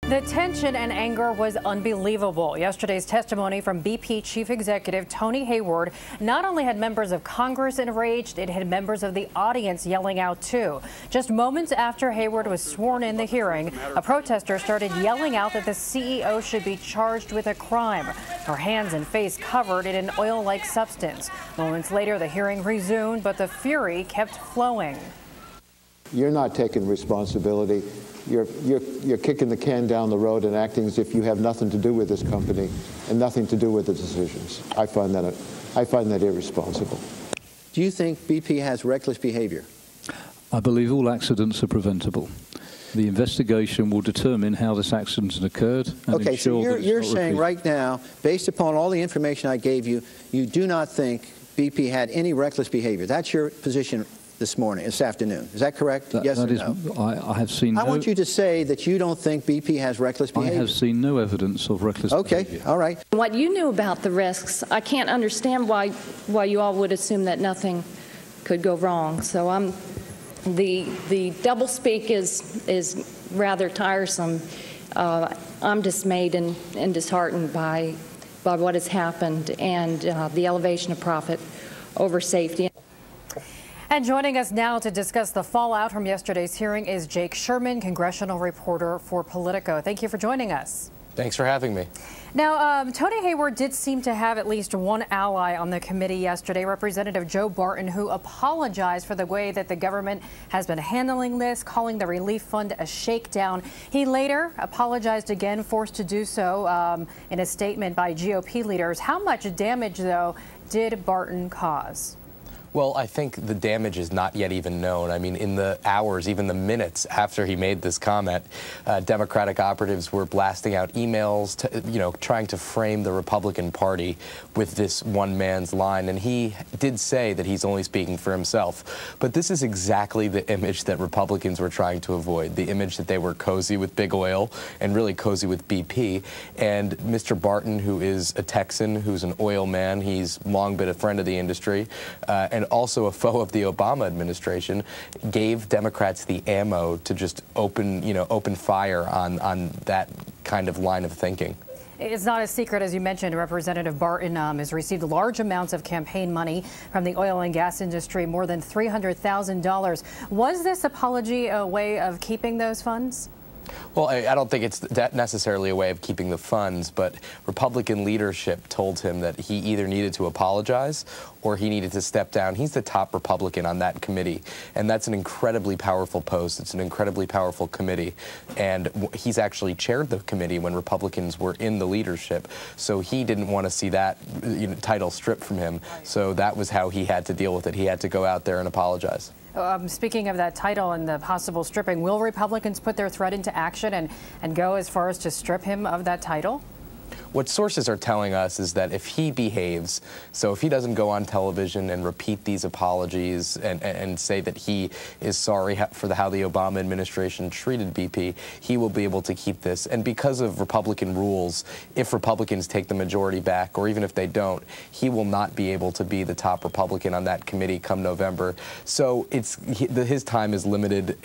The tension and anger was unbelievable. Yesterday's testimony from BP Chief Executive Tony Hayward not only had members of Congress enraged, it had members of the audience yelling out too. Just moments after Hayward was sworn in the hearing, a protester started yelling out that the CEO should be charged with a crime. Her hands and face covered in an oil-like substance. Moments later, the hearing resumed, but the fury kept flowing. You're not taking responsibility. You're kicking the can down the road and acting as if you have nothing to do with this company and nothing to do with the decisions. I find that irresponsible. Do you think BP has reckless behavior? I believe all accidents are preventable. The investigation will determine how this accident occurred. And okay, so you're saying right now, based upon all the information I gave you, you do not think BP had any reckless behavior. That's your position this afternoon. Is that correct? Yes or no? I have seen I want you to say that you don't think BP has reckless behavior. I have seen no evidence of reckless behavior. Okay, all right. What you knew about the risks, I can't understand why you all would assume that nothing could go wrong. So the doublespeak is rather tiresome. I'm dismayed and disheartened by what has happened and the elevation of profit over safety. And joining us now to discuss the fallout from yesterday's hearing is Jake Sherman, congressional reporter for Politico. Thank you for joining us. Thanks for having me. Now, Tony Hayward did seem to have at least one ally on the committee yesterday, Representative Joe Barton, who apologized for the way that the government has been handling this, calling the relief fund a shakedown. He later apologized again, forced to do so in a statement by GOP leaders. How much damage, though, did Barton cause? Well, I think the damage is not yet even known. I mean, in the hours, even the minutes after he made this comment, Democratic operatives were blasting out emails, trying to frame the Republican Party with this one man's line. And he did say that he's only speaking for himself. But this is exactly the image that Republicans were trying to avoid, the image that they were cozy with big oil and really cozy with BP. And Mr. Barton, who is a Texan, who's an oil man, he's long been a friend of the industry, and also a foe of the Obama administration, gave Democrats the ammo to just open fire on that kind of line of thinking. It's not a secret, as you mentioned, Representative Barton has received large amounts of campaign money from the oil and gas industry, more than $300,000. Was this apology a way of keeping those funds? Well, I don't think it's that necessarily a way of keeping the funds, but Republican leadership told him that he either needed to apologize or he needed to step down. He's the top Republican on that committee, and that's an incredibly powerful post. It's an incredibly powerful committee, and he's actually chaired the committee when Republicans were in the leadership, so he didn't want to see that title stripped from him, so that was how he had to deal with it. He had to go out there and apologize. Speaking of that title and the possible stripping, will Republicans put their threat into action and go as far as to strip him of that title? What sources are telling us is that if he behaves, so if he doesn't go on television and repeat these apologies and say that he is sorry for how the Obama administration treated BP, he will be able to keep this. And because of Republican rules, if Republicans take the majority back, or even if they don't, he will not be able to be the top Republican on that committee come November. So his time is limited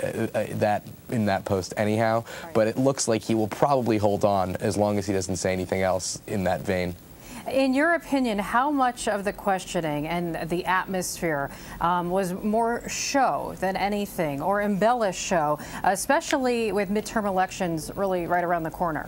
in that post anyhow, but it looks like he will probably hold on as long as he doesn't say anything else in that vein. In your opinion, how much of the questioning and the atmosphere was more show than anything, or embellished show, especially with midterm elections really right around the corner?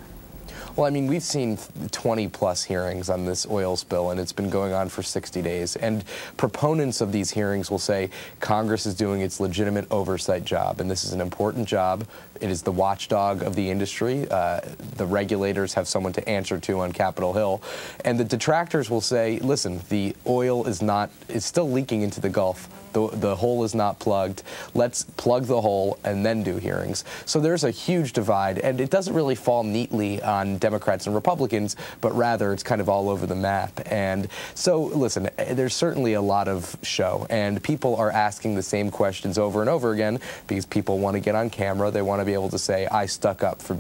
Well, I mean, we've seen 20-plus hearings on this oil spill, and it's been going on for 60 days. And proponents of these hearings will say Congress is doing its legitimate oversight job, and this is an important job. It is the watchdog of the industry. The regulators have someone to answer to on Capitol Hill. And the detractors will say, listen, the oil is still leaking into the Gulf. The hole is not plugged. Let's plug the hole and then do hearings. So there's a huge divide, and it doesn't really fall neatly on Democrats and Republicans, but rather it's kind of all over the map. And so, listen, there's certainly a lot of show, and people are asking the same questions over and over again because people want to get on camera. They want to be able to say, I stuck up for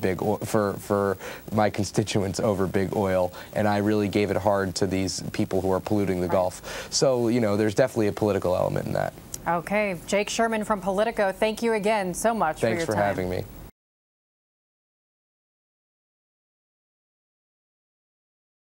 for my constituents over big oil, and I really gave it hard to these people who are polluting the Gulf. So, there's definitely a political element in that. Okay, Jake Sherman from Politico, thank you again so much for your time. Thanks for having me.